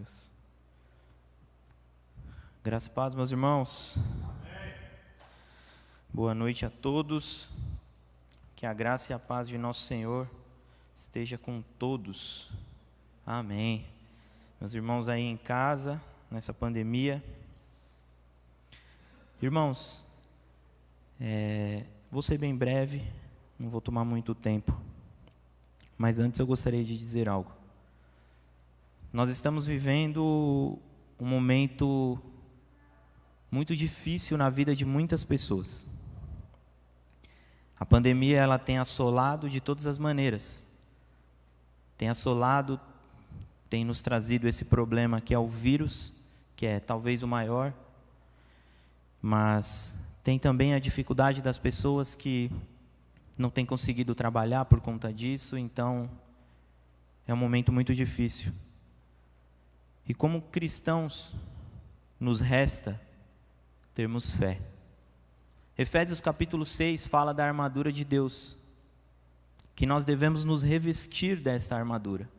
Deus. Graça e paz, meus irmãos. Amém. Boa noite a todos. Que a graça e a paz de nosso Senhor esteja com todos. Amém. Meus irmãos aí em casa, nessa pandemia. Irmãos, vou ser bem breve, não vou tomar muito tempo. Mas antes eu gostaria de dizer algo. Nós estamos vivendo um momento muito difícil na vida de muitas pessoas. A pandemia, ela tem assolado de todas as maneiras. Tem assolado, tem nos trazido esse problema que é o vírus, que é talvez o maior. Mas tem também a dificuldade das pessoas que não têm conseguido trabalhar por conta disso, então é um momento muito difícil. E como cristãos, nos resta termos fé. Efésios capítulo 6 fala da armadura de Deus, que nós devemos nos revestir dessa armadura.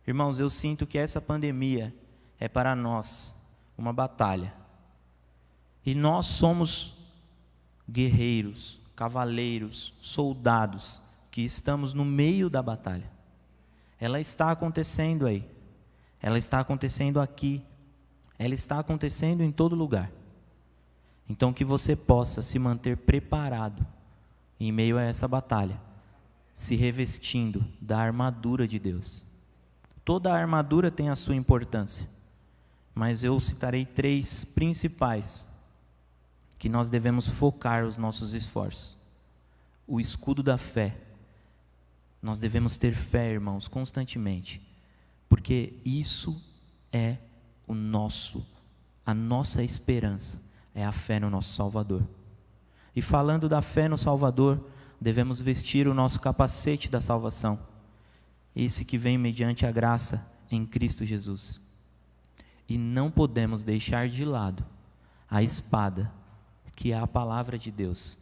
Irmãos, eu sinto que essa pandemia é para nós uma batalha. E nós somos guerreiros, cavaleiros, soldados, que estamos no meio da batalha. Ela está acontecendo aí. Ela está acontecendo aqui. Ela está acontecendo em todo lugar. Então que você possa se manter preparado em meio a essa batalha, se revestindo da armadura de Deus. Toda a armadura tem a sua importância, mas eu citarei 3 principais que nós devemos focar os nossos esforços. O escudo da fé. Nós devemos ter fé, irmãos, constantemente, porque isso é a nossa esperança, é a fé no nosso Salvador. E falando da fé no Salvador, devemos vestir o nosso capacete da salvação, esse que vem mediante a graça em Cristo Jesus. E não podemos deixar de lado a espada, que é a palavra de Deus,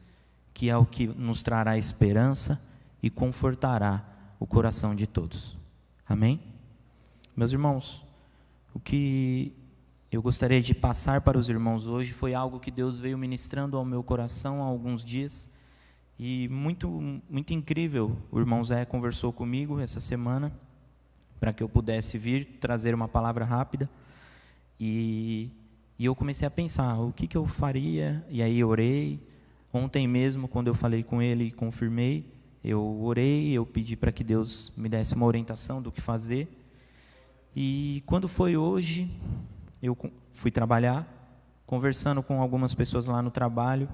que é o que nos trará esperança e confortará o coração de todos. Amém? Meus irmãos, o que eu gostaria de passar para os irmãos hoje foi algo que Deus veio ministrando ao meu coração há alguns dias, e muito, muito incrível. O irmão Zé conversou comigo essa semana, para que eu pudesse vir trazer uma palavra rápida, e eu comecei a pensar, o que eu faria? E aí eu orei. Ontem mesmo, quando eu falei com ele e confirmei, eu orei, eu pedi para que Deus me desse uma orientação do que fazer. E quando foi hoje, eu fui trabalhar, conversando com algumas pessoas lá no trabalho.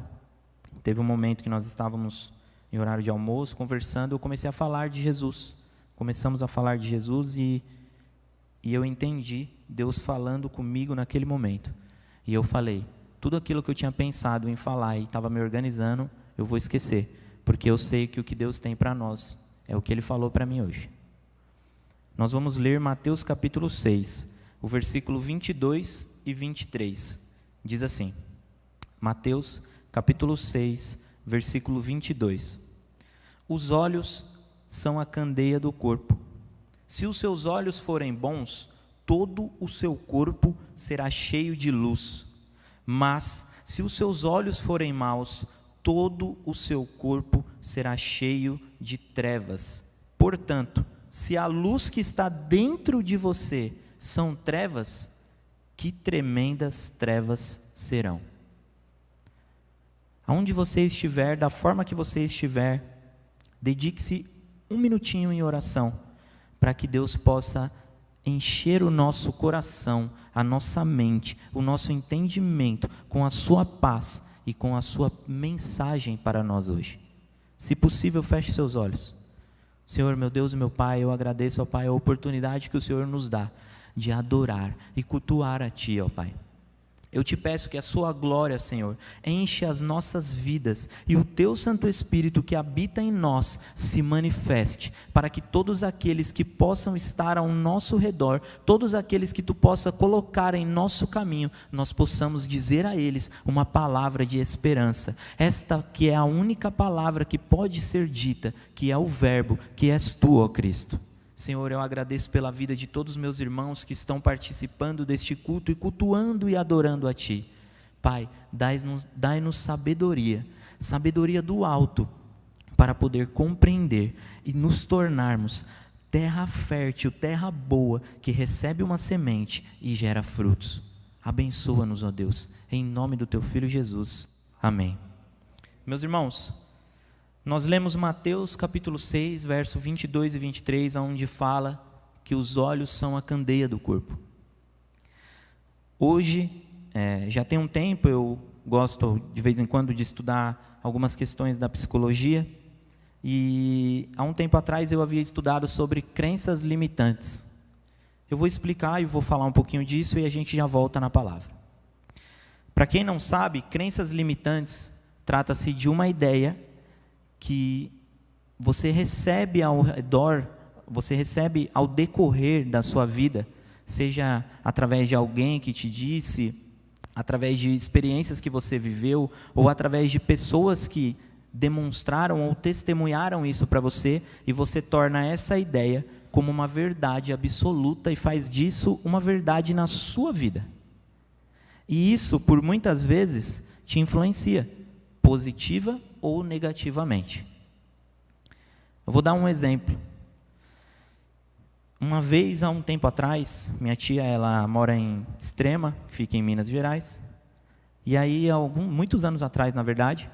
Teve um momento que nós estávamos em horário de almoço, conversando, eu comecei a falar de Jesus. Começamos a falar de Jesus e eu entendi Deus falando comigo naquele momento. E eu falei, tudo aquilo que eu tinha pensado em falar e estava me organizando, eu vou esquecer, porque eu sei que o que Deus tem para nós é o que Ele falou para mim hoje. Nós vamos ler Mateus capítulo 6, o versículo 22 e 23. Diz assim, Mateus capítulo 6, versículo 22. Os olhos são a candeia do corpo. Se os seus olhos forem bons, todo o seu corpo será cheio de luz. Mas, se os seus olhos forem maus, todo o seu corpo será cheio de trevas. Portanto, se a luz que está dentro de você são trevas, que tremendas trevas serão. Aonde você estiver, da forma que você estiver, dedique-se um minutinho em oração, para que Deus possa encher o nosso coração, a nossa mente, o nosso entendimento com a sua paz e com a sua mensagem para nós hoje. Se possível, feche seus olhos. Senhor, meu Deus e meu Pai, eu agradeço, ó Pai, a oportunidade que o Senhor nos dá de adorar e cultuar a Ti, ó Pai. Eu te peço que a sua glória, Senhor, enche as nossas vidas e o teu Santo Espírito que habita em nós se manifeste, para que todos aqueles que possam estar ao nosso redor, todos aqueles que tu possa colocar em nosso caminho, nós possamos dizer a eles uma palavra de esperança. Esta que é a única palavra que pode ser dita, que é o verbo, que és tu, ó Cristo. Senhor, eu agradeço pela vida de todos os meus irmãos que estão participando deste culto e cultuando e adorando a Ti. Pai, dai-nos sabedoria, sabedoria do alto, para poder compreender e nos tornarmos terra fértil, terra boa, que recebe uma semente e gera frutos. Abençoa-nos, ó Deus, em nome do Teu Filho Jesus. Amém. Meus irmãos, nós lemos Mateus capítulo 6, verso 22 e 23, onde fala que os olhos são a candeia do corpo. Hoje, já tem um tempo, eu gosto de vez em quando de estudar algumas questões da psicologia, e há um tempo atrás eu havia estudado sobre crenças limitantes. Eu vou explicar e vou falar um pouquinho disso e a gente já volta na palavra. Para quem não sabe, crenças limitantes trata-se de uma ideia que você recebe ao redor, você recebe ao decorrer da sua vida, seja através de alguém que te disse, através de experiências que você viveu, ou através de pessoas que demonstraram ou testemunharam isso para você, e você torna essa ideia como uma verdade absoluta e faz disso uma verdade na sua vida. E isso, por muitas vezes, te influencia, positiva ou negativamente. Eu vou dar um exemplo. Uma vez, há um tempo atrás, minha tia, ela mora em Extrema, que fica em Minas Gerais, e aí, muitos anos atrás, na verdade,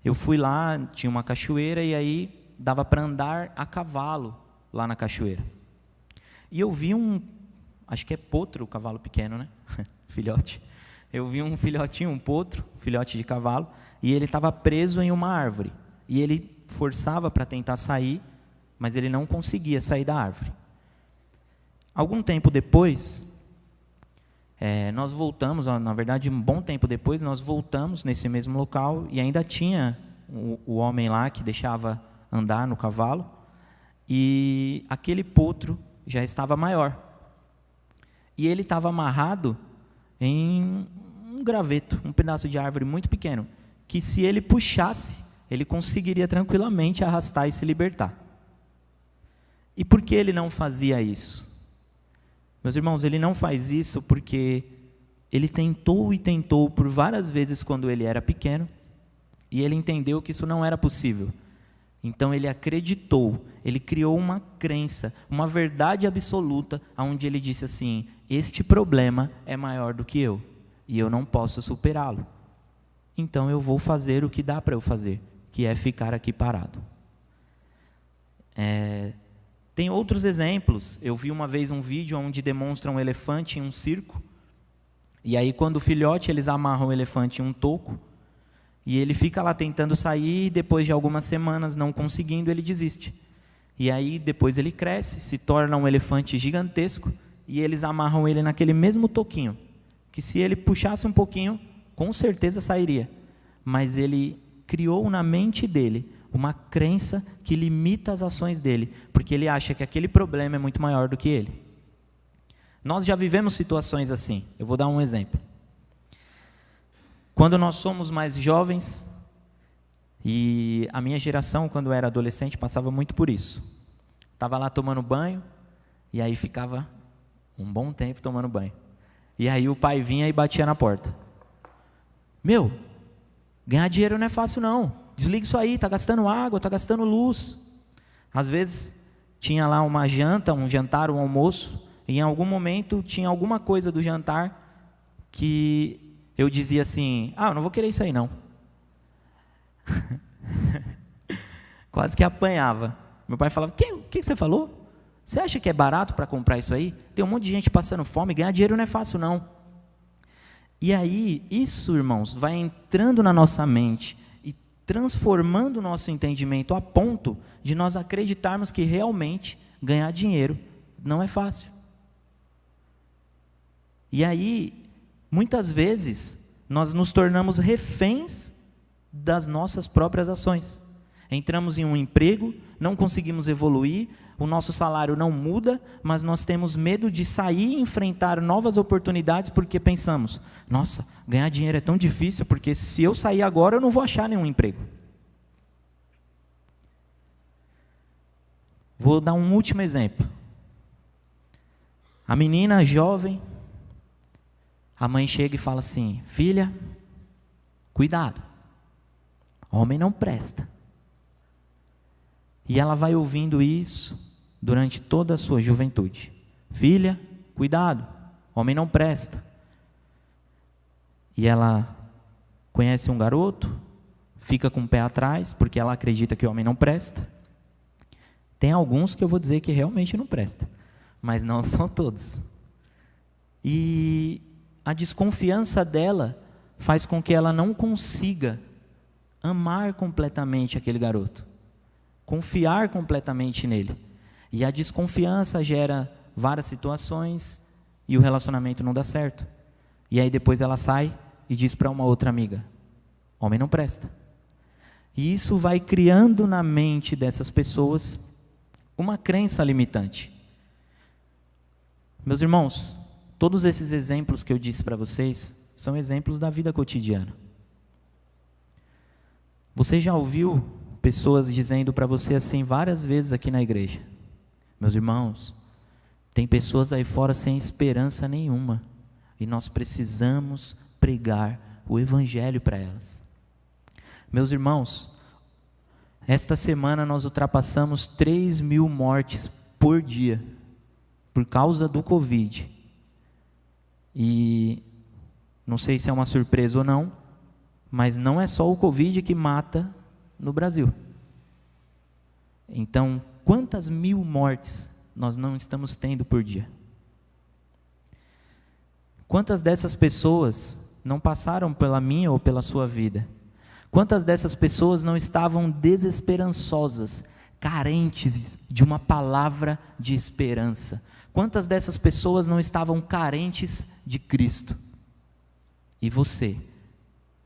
eu fui lá, tinha uma cachoeira, e aí dava para andar a cavalo lá na cachoeira. E eu vi acho que é potro, o cavalo pequeno, né? Filhote. Eu vi um filhotinho, um potro, filhote de cavalo, e ele estava preso em uma árvore. E ele forçava para tentar sair, mas ele não conseguia sair da árvore. Algum tempo depois, nós voltamos, na verdade, um bom tempo depois, nós voltamos nesse mesmo local e ainda tinha o homem lá que deixava andar no cavalo, e aquele potro já estava maior. E ele estava amarrado em um graveto, um pedaço de árvore muito pequeno, que se ele puxasse, ele conseguiria tranquilamente arrastar e se libertar. E por que ele não fazia isso? Meus irmãos, ele não faz isso porque ele tentou e tentou por várias vezes quando ele era pequeno, e ele entendeu que isso não era possível. Então ele acreditou, ele criou uma crença, uma verdade absoluta, onde ele disse assim: este problema é maior do que eu, e eu não posso superá-lo. Então eu vou fazer o que dá para eu fazer, que é ficar aqui parado. Tem outros exemplos. Eu vi uma vez um vídeo onde demonstra um elefante em um circo, e aí quando o filhote, eles amarram o elefante em um toco, e ele fica lá tentando sair, e depois de algumas semanas não conseguindo, ele desiste. E aí depois ele cresce, se torna um elefante gigantesco, e eles amarram ele naquele mesmo toquinho, que se ele puxasse um pouquinho, com certeza sairia. Mas ele criou na mente dele uma crença que limita as ações dele, porque ele acha que aquele problema é muito maior do que ele. Nós já vivemos situações assim. Eu vou dar um exemplo. Quando nós somos mais jovens, e a minha geração, quando eu era adolescente, passava muito por isso. Estava lá tomando banho, e aí ficava um bom tempo tomando banho. E aí o pai vinha e batia na porta. Meu, ganhar dinheiro não é fácil não. Desliga isso aí, está gastando água, está gastando luz. Às vezes tinha lá uma janta, um jantar, um almoço, e em algum momento tinha alguma coisa do jantar que eu dizia assim: eu não vou querer isso aí não. Quase que apanhava. Meu pai falava: o que você falou? Você acha que é barato para comprar isso aí? Tem um monte de gente passando fome, ganhar dinheiro não é fácil não. E aí, isso, irmãos, vai entrando na nossa mente e transformando o nosso entendimento a ponto de nós acreditarmos que realmente ganhar dinheiro não é fácil. E aí, muitas vezes, nós nos tornamos reféns das nossas próprias ações. Entramos em um emprego, não conseguimos evoluir, o nosso salário não muda, mas nós temos medo de sair e enfrentar novas oportunidades porque pensamos: nossa, ganhar dinheiro é tão difícil, porque se eu sair agora eu não vou achar nenhum emprego. Vou dar um último exemplo. A menina jovem, a mãe chega e fala assim: filha, cuidado, homem não presta. E ela vai ouvindo isso durante toda a sua juventude. Filha, cuidado, homem não presta. E ela conhece um garoto, fica com o pé atrás, porque ela acredita que o homem não presta. Tem alguns que eu vou dizer que realmente não presta, mas não são todos. E a desconfiança dela faz com que ela não consiga amar completamente aquele garoto, confiar completamente nele. E a desconfiança gera várias situações e o relacionamento não dá certo. E aí depois ela sai e diz para uma outra amiga: homem não presta. E isso vai criando na mente dessas pessoas uma crença limitante. Meus irmãos, todos esses exemplos que eu disse para vocês são exemplos da vida cotidiana. Você já ouviu pessoas dizendo para você assim várias vezes aqui na igreja: meus irmãos, tem pessoas aí fora sem esperança nenhuma e nós precisamos pregar o evangelho para elas. Meus irmãos, esta semana nós ultrapassamos 3.000 mortes por dia por causa do Covid. E não sei se é uma surpresa ou não, mas não é só o Covid que mata no Brasil. Então, quantas 1.000 mortes nós não estamos tendo por dia? Quantas dessas pessoas não passaram pela minha ou pela sua vida? Quantas dessas pessoas não estavam desesperançosas, carentes de uma palavra de esperança? Quantas dessas pessoas não estavam carentes de Cristo? E você,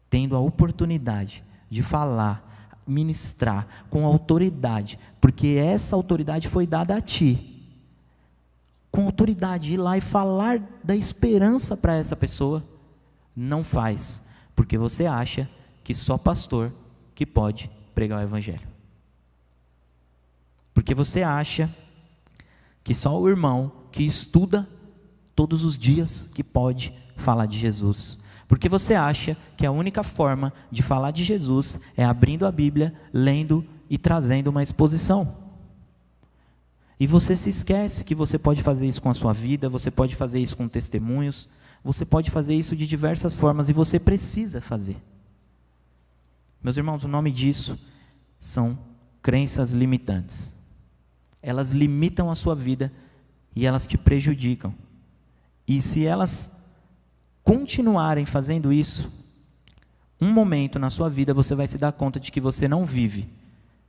tendo a oportunidade de falar, ministrar com autoridade, porque essa autoridade foi dada a ti, com autoridade, ir lá e falar da esperança para essa pessoa, não faz, porque você acha que só pastor que pode pregar o evangelho. Porque você acha que só o irmão que estuda todos os dias que pode falar de Jesus. Porque você acha que a única forma de falar de Jesus é abrindo a Bíblia, lendo e trazendo uma exposição. E você se esquece que você pode fazer isso com a sua vida, você pode fazer isso com testemunhos, você pode fazer isso de diversas formas e você precisa fazer. Meus irmãos, o nome disso são crenças limitantes. Elas limitam a sua vida e elas te prejudicam. E se elas continuarem fazendo isso, um momento na sua vida você vai se dar conta de que você não vive,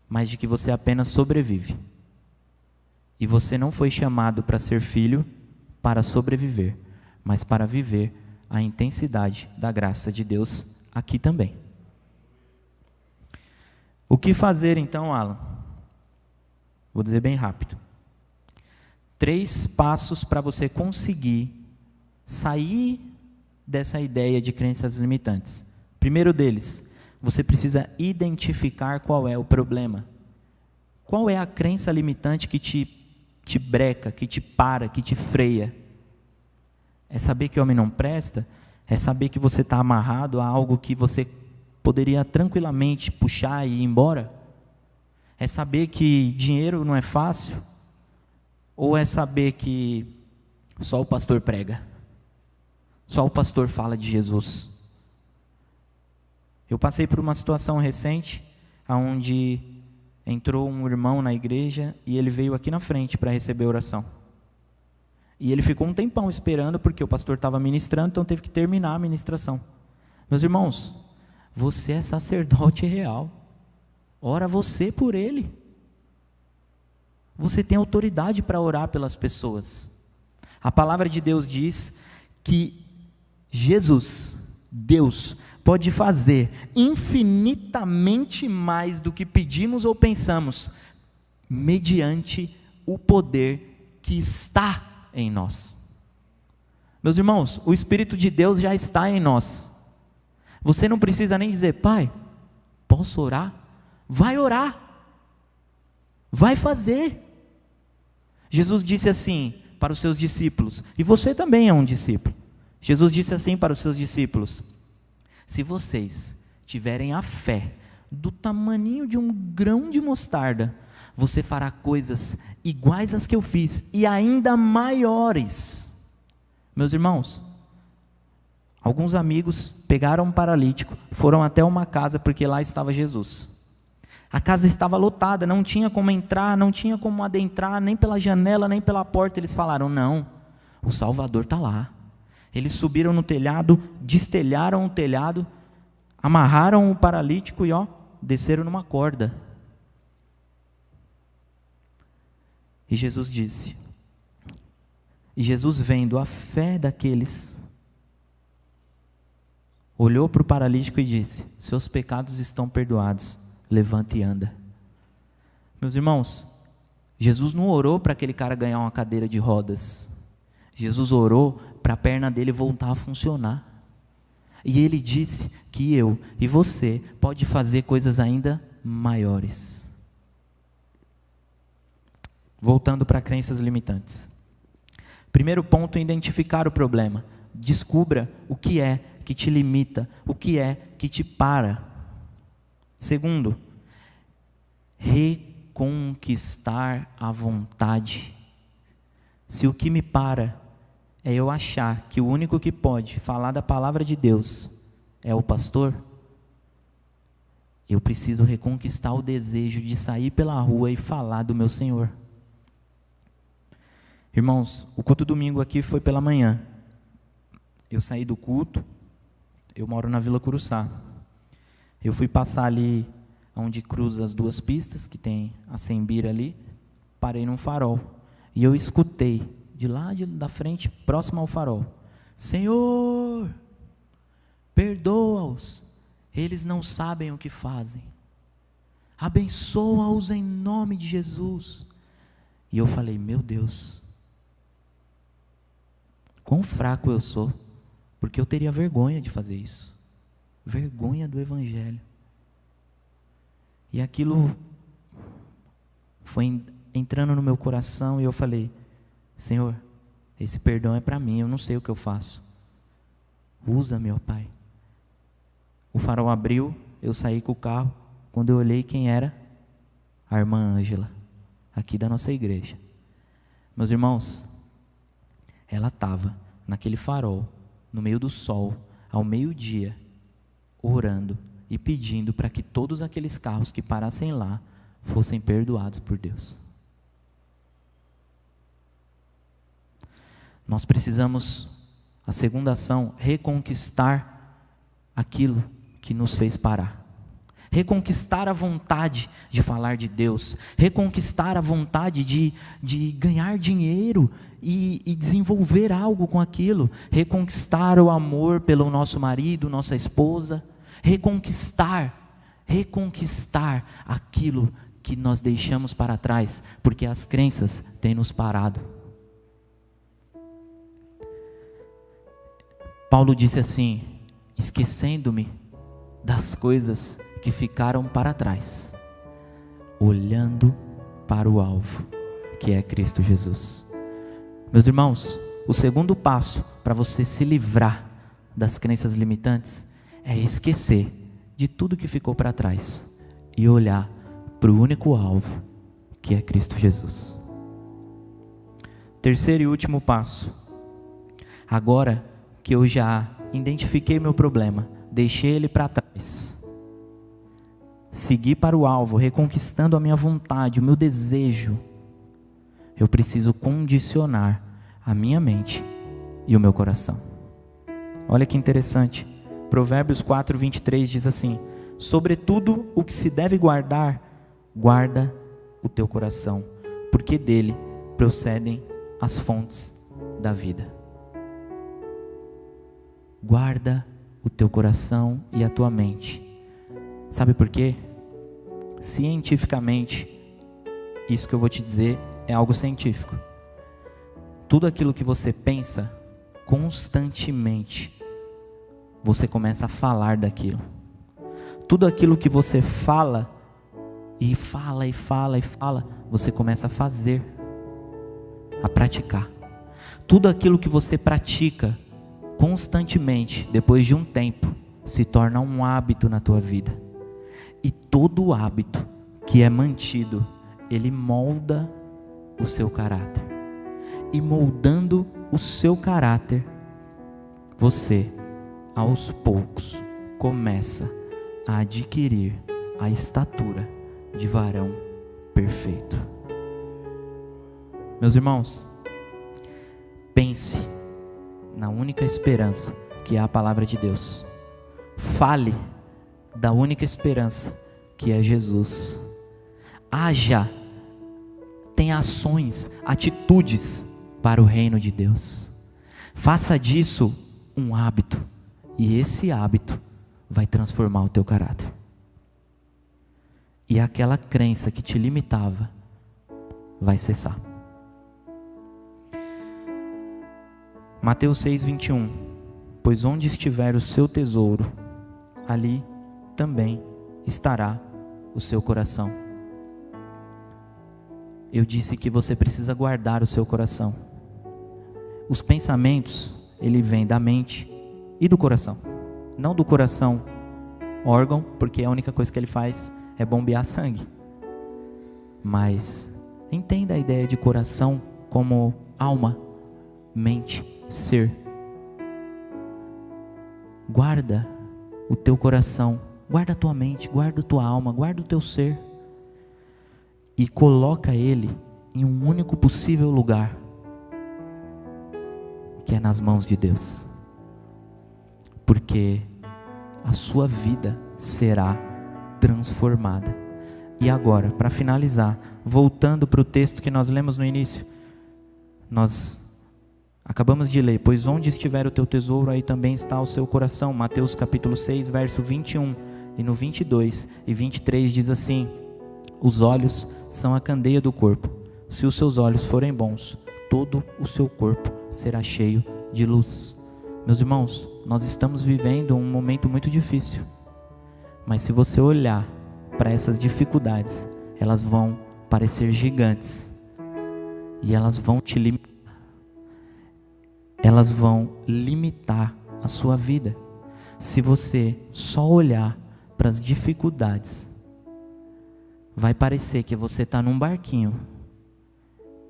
mas de que você apenas sobrevive. E você não foi chamado para ser filho para sobreviver, mas para viver a intensidade da graça de Deus aqui também. O que fazer então, Alan? Vou dizer bem rápido. 3 passos para você conseguir sair dessa ideia de crenças limitantes. Primeiro deles, você precisa identificar qual é o problema. Qual é a crença limitante que te breca, que te para, que te freia? É saber que o homem não presta? É saber que você está amarrado a algo que você poderia tranquilamente puxar e ir embora? É saber que dinheiro não é fácil? Ou é saber que só o pastor prega? Só o pastor fala de Jesus? Eu passei por uma situação recente, onde entrou um irmão na igreja e ele veio aqui na frente para receber oração. E ele ficou um tempão esperando, porque o pastor estava ministrando, então teve que terminar a ministração. Meus irmãos, você é sacerdote real. Ora você por ele. Você tem autoridade para orar pelas pessoas. A palavra de Deus diz que Jesus, Deus, pode fazer infinitamente mais do que pedimos ou pensamos, mediante o poder que está em nós. Meus irmãos, o Espírito de Deus já está em nós. Você não precisa nem dizer: pai, posso orar? Vai orar. Vai fazer. Jesus disse assim: para os seus discípulos, e você também é um discípulo. Jesus disse assim para os seus discípulos: se vocês tiverem a fé do tamaninho de um grão de mostarda, você fará coisas iguais às que eu fiz e ainda maiores. Meus irmãos, alguns amigos pegaram um paralítico, foram até uma casa porque lá estava Jesus. A casa estava lotada, não tinha como entrar, não tinha como adentrar, nem pela janela, nem pela porta. Eles falaram: não, o Salvador está lá. Eles subiram no telhado, destelharam o telhado, amarraram o paralítico e desceram numa corda. E Jesus disse, e Jesus, vendo a fé daqueles, olhou para o paralítico e disse: seus pecados estão perdoados, levanta e anda. Meus irmãos, Jesus não orou para aquele cara ganhar uma cadeira de rodas. Jesus orou para a perna dele voltar a funcionar. E ele disse que eu e você pode fazer coisas ainda maiores. Voltando para crenças limitantes. Primeiro ponto: identificar o problema. Descubra o que é que te limita, o que é que te para. Segundo, reconquistar a vontade. Se o que me para é eu achar que o único que pode falar da palavra de Deus é o pastor, eu preciso reconquistar o desejo de sair pela rua e falar do meu Senhor. Irmãos, o culto domingo aqui foi pela manhã. Eu saí do culto, eu moro na Vila Curuçá. Eu fui passar ali onde cruza as duas pistas, que tem a Sembira ali, parei num farol. E eu escutei, de lá da frente, próximo ao farol: Senhor, perdoa-os, eles não sabem o que fazem. Abençoa-os em nome de Jesus. E eu falei: meu Deus, quão fraco eu sou, porque eu teria vergonha de fazer isso. Vergonha do Evangelho. E aquilo foi entrando no meu coração e eu falei: Senhor, esse perdão é para mim, eu não sei o que eu faço. Usa, meu Pai. O farol abriu, eu saí com o carro. Quando eu olhei, quem era? A irmã Ângela, aqui da nossa igreja. Meus irmãos, ela estava naquele farol, no meio do sol, ao meio-dia, orando e pedindo para que todos aqueles carros que parassem lá fossem perdoados por Deus. Nós precisamos, a segunda ação, reconquistar aquilo que nos fez parar. Reconquistar a vontade de falar de Deus. Reconquistar a vontade de ganhar dinheiro e desenvolver algo com aquilo. Reconquistar o amor pelo nosso marido, nossa esposa. Reconquistar aquilo que nós deixamos para trás, porque as crenças têm nos parado. Paulo disse assim: esquecendo-me das coisas que ficaram para trás, olhando para o alvo, que é Cristo Jesus. Meus irmãos, o segundo passo para você se livrar das crenças limitantes é esquecer de tudo que ficou para trás e olhar para o único alvo, que é Cristo Jesus. Terceiro e último passo: agora que eu já identifiquei meu problema, deixei ele para trás, segui para o alvo, reconquistando a minha vontade, o meu desejo, eu preciso condicionar a minha mente e o meu coração. Olha que interessante, Provérbios 4:23 diz assim: sobretudo o que se deve guardar, guarda o teu coração, porque dele procedem as fontes da vida. Guarda o teu coração e a tua mente. Sabe por quê? Cientificamente, isso que eu vou te dizer é algo científico. Tudo aquilo que você pensa, constantemente, você começa a falar daquilo. Tudo aquilo que você fala, e fala, e fala, e fala, você começa a fazer, a praticar. tudo aquilo que você pratica constantemente, depois de um tempo, se torna um hábito na tua vida. E todo hábito que é mantido, ele molda o seu caráter. E moldando o seu caráter, você, aos poucos, começa a adquirir a estatura de varão perfeito. Meus irmãos, pense na única esperança que é a palavra de Deus. Fale da única esperança que é Jesus. Haja, tenha ações, atitudes para o reino de Deus. Faça disso um hábito, e esse hábito vai transformar o teu caráter. E aquela crença que te limitava vai cessar. Mateus 6:21. Pois onde estiver o seu tesouro, ali também estará o seu coração. Eu disse que você precisa guardar o seu coração. Os pensamentos, ele vem da mente e do coração. Não do coração órgão, porque a única coisa que ele faz é bombear sangue. Mas entenda a ideia de coração como alma, mente, ser. Guarda o teu coração, guarda a tua mente, guarda a tua alma, guarda o teu ser. E coloca ele em um único possível lugar, que é nas mãos de Deus. Porque a sua vida será transformada. E agora, para finalizar, voltando para o texto que nós lemos no início, nós acabamos de ler: pois onde estiver o teu tesouro, aí também está o seu coração. Mateus capítulo 6, verso 21, e no 22 e 23 diz assim: os olhos são a candeia do corpo. Se os seus olhos forem bons, todo o seu corpo será cheio de luz. Meus irmãos, nós estamos vivendo um momento muito difícil. Mas se você olhar para essas dificuldades, elas vão parecer gigantes. E elas vão te limitar. Elas vão limitar a sua vida. Se você só olhar para as dificuldades, vai parecer que você está num barquinho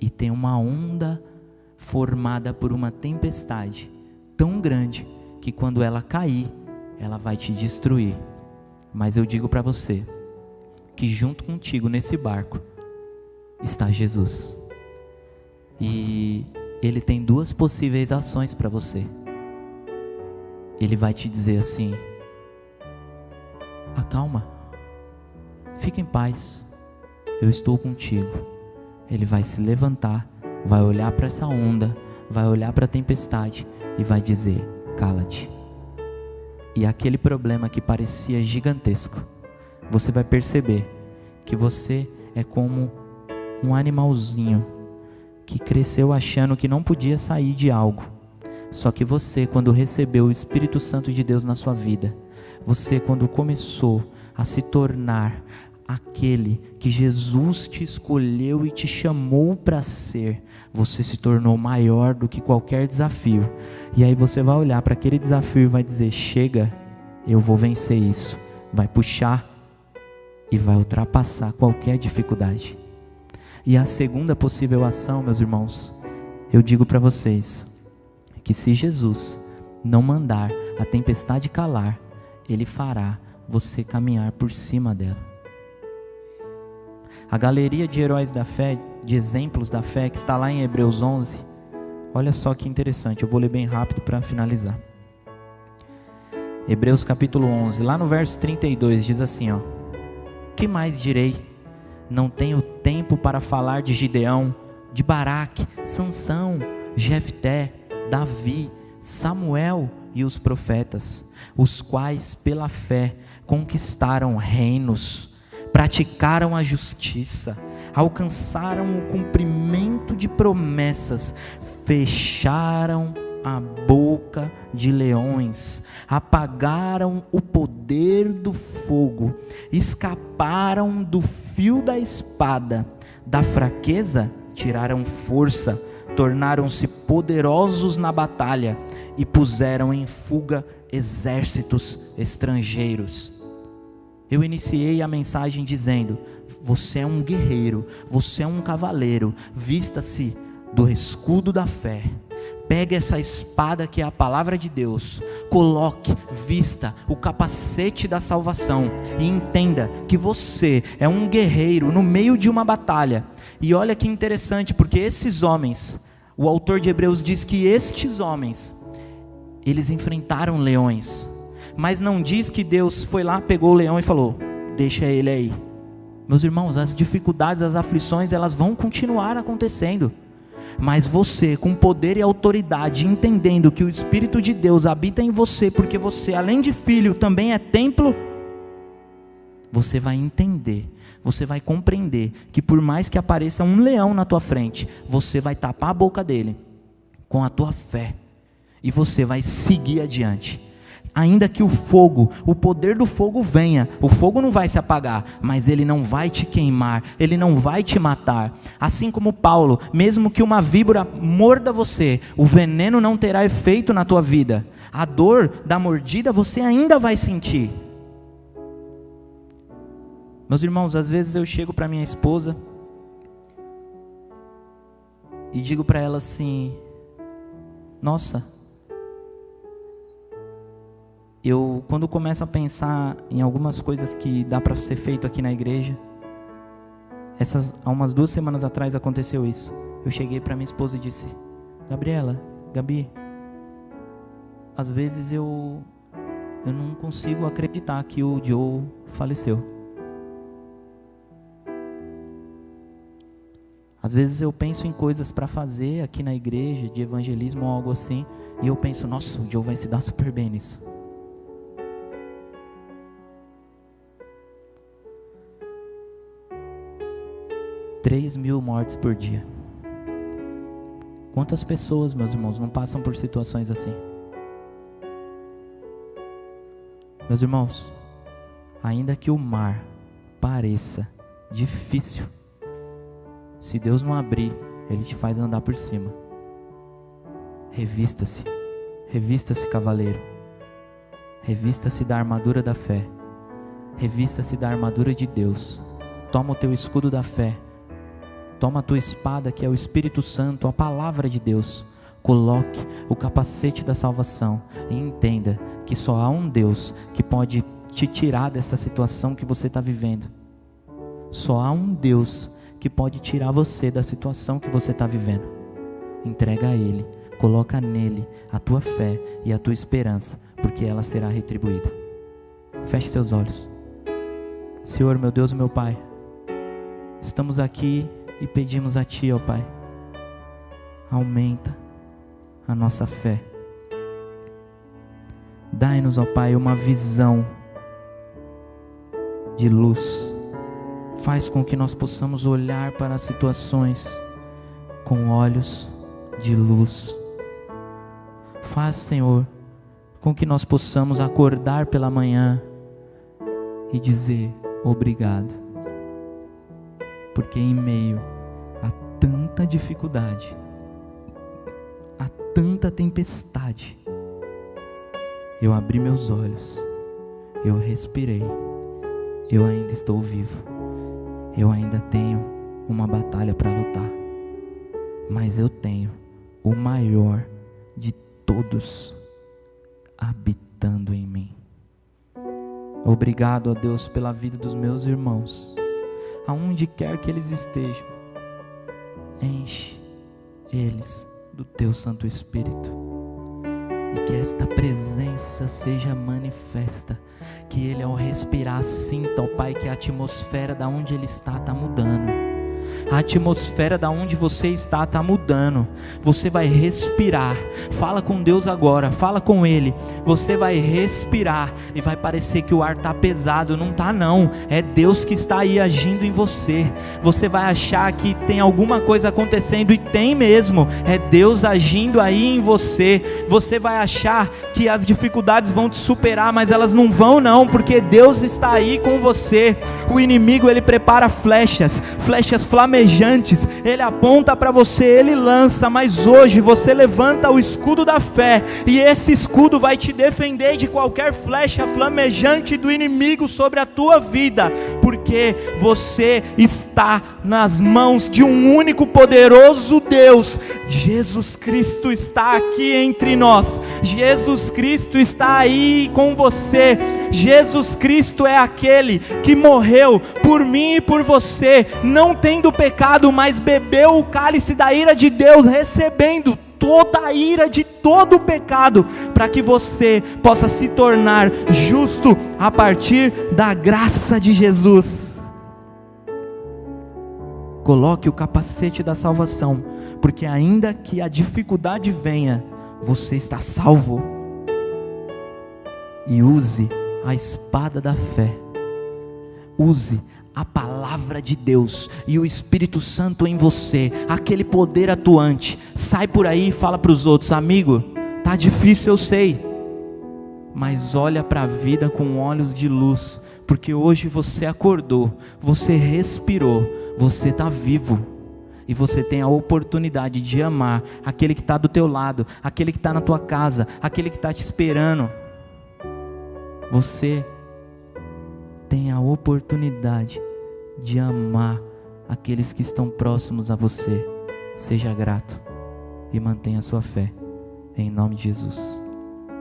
e tem uma onda formada por uma tempestade tão grande que quando ela cair, ela vai te destruir. Mas eu digo para você que junto contigo nesse barco está Jesus. E Ele tem duas possíveis ações para você. Ele vai te dizer assim: acalma, fica em paz, eu estou contigo. Ele vai se levantar, vai olhar para essa onda, vai olhar para a tempestade e vai dizer: cala-te. E aquele problema que parecia gigantesco, você vai perceber que você é como um animalzinho que cresceu achando que não podia sair de algo. Só que você, quando recebeu o Espírito Santo de Deus na sua vida, você, quando começou a se tornar aquele que Jesus te escolheu e te chamou para ser, você se tornou maior do que qualquer desafio. E aí você vai olhar para aquele desafio e vai dizer: chega, eu vou vencer isso. Vai puxar e vai ultrapassar qualquer dificuldade. E a segunda possível ação, meus irmãos, eu digo para vocês que se Jesus não mandar a tempestade calar, Ele fará você caminhar por cima dela. A galeria de heróis da fé, de exemplos da fé, que está lá em Hebreus 11, olha só que interessante, eu vou ler bem rápido para finalizar. Hebreus capítulo 11, lá no verso 32, diz assim, ó: que mais direi? Não tenho tempo para falar de Gideão, de Baraque, Sansão, Jefté, Davi, Samuel e os profetas, os quais pela fé conquistaram reinos, praticaram a justiça, alcançaram o cumprimento de promessas, fecharam a boca de leões, apagaram o poder do fogo, escaparam do fio da espada, da fraqueza tiraram força, tornaram-se poderosos na batalha e puseram em fuga exércitos estrangeiros. Eu iniciei a mensagem dizendo: você é um guerreiro, você é um cavaleiro, vista-se do escudo da fé. Pegue essa espada que é a palavra de Deus, coloque, vista o capacete da salvação e entenda que você é um guerreiro no meio de uma batalha. E olha que interessante, porque esses homens, o autor de Hebreus diz que estes homens, eles enfrentaram leões, mas não diz que Deus foi lá, pegou o leão e falou: deixa ele aí. Meus irmãos, as dificuldades, as aflições, elas vão continuar acontecendo. Mas você, com poder e autoridade, entendendo que o Espírito de Deus habita em você, porque você, além de filho, também é templo, você vai entender, você vai compreender que por mais que apareça um leão na tua frente, você vai tapar a boca dele com a tua fé e você vai seguir adiante. Ainda que o fogo, o poder do fogo venha, o fogo não vai se apagar, mas ele não vai te queimar, ele não vai te matar. Assim como Paulo, mesmo que uma víbora morda você, o veneno não terá efeito na tua vida. A dor da mordida você ainda vai sentir. Meus irmãos, às vezes eu chego para minha esposa e digo para ela assim: nossa, quando começo a pensar em algumas coisas que dá para ser feito aqui na igreja, há umas 2 semanas atrás aconteceu isso. Eu cheguei para minha esposa e disse: Gabi, às vezes eu não consigo acreditar que o Joe faleceu. Às vezes eu penso em coisas para fazer aqui na igreja, de evangelismo ou algo assim, e eu penso: nossa, o Joe vai se dar super bem nisso. 3.000 mortes por dia. Quantas pessoas, meus irmãos, não passam por situações assim? Meus irmãos, ainda que o mar pareça difícil, se Deus não abrir, Ele te faz andar por cima. Revista-se, cavaleiro. Revista-se da armadura da fé. Revista-se da armadura de Deus. Toma o teu escudo da fé. Toma a tua espada, que é o Espírito Santo, a palavra de Deus. Coloque o capacete da salvação e entenda que só há um Deus que pode te tirar dessa situação que você está vivendo. Só há um Deus que pode tirar você da situação que você está vivendo. Entrega a Ele, coloca nele a tua fé e a tua esperança, porque ela será retribuída. Feche seus olhos. Senhor, meu Deus e meu Pai, estamos aqui e pedimos a Ti, ó Pai, aumenta a nossa fé. Dai-nos, ó Pai, uma visão de luz. Faz com que nós possamos olhar para as situações com olhos de luz. Faz, Senhor, com que nós possamos acordar pela manhã e dizer obrigado. Porque em meio a tanta dificuldade, a tanta tempestade, eu abri meus olhos, eu respirei, eu ainda estou vivo, eu ainda tenho uma batalha para lutar, mas eu tenho o maior de todos habitando em mim. Obrigado, ó Deus, pela vida dos meus irmãos. Aonde quer que eles estejam, enche eles do Teu Santo Espírito, e que esta presença seja manifesta, que Ele, ao respirar, sinta, ó Pai, que a atmosfera da onde Ele está mudando. A atmosfera da onde você está mudando. Você vai respirar. Fala com Deus agora, fala com Ele. Você vai respirar e vai parecer que o ar está pesado. Não está não, é Deus que está aí agindo em você. Você vai achar que tem alguma coisa acontecendo, e tem mesmo. É Deus agindo aí em você. Você vai achar que as dificuldades vão te superar, mas elas não vão não, porque Deus está aí com você. O inimigo, ele prepara flechas flamejantes flamejantes, Ele aponta para você, Ele lança, mas hoje você levanta o escudo da fé, e esse escudo vai te defender de qualquer flecha flamejante do inimigo sobre a tua vida, porque você está nas mãos de um único poderoso Deus. Jesus Cristo está aqui entre nós, Jesus Cristo está aí com você, Jesus Cristo é aquele que morreu por mim e por você, não tendo pecado, mas bebeu o cálice da ira de Deus, recebendo toda a ira de todo o pecado, para que você possa se tornar justo a partir da graça de Jesus. Coloque o capacete da salvação, porque ainda que a dificuldade venha, você está salvo. E use a espada da fé, use a palavra de Deus e o Espírito Santo em você, aquele poder atuante. Sai por aí e fala para os outros: amigo, tá difícil, eu sei, mas olha para a vida com olhos de luz, porque hoje você acordou, você respirou, você está vivo, e você tem a oportunidade de amar aquele que está do teu lado, aquele que está na tua casa, aquele que está te esperando. Você tem a oportunidade de amar aqueles que estão próximos a você. Seja grato e mantenha a sua fé, em nome de Jesus,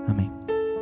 amém.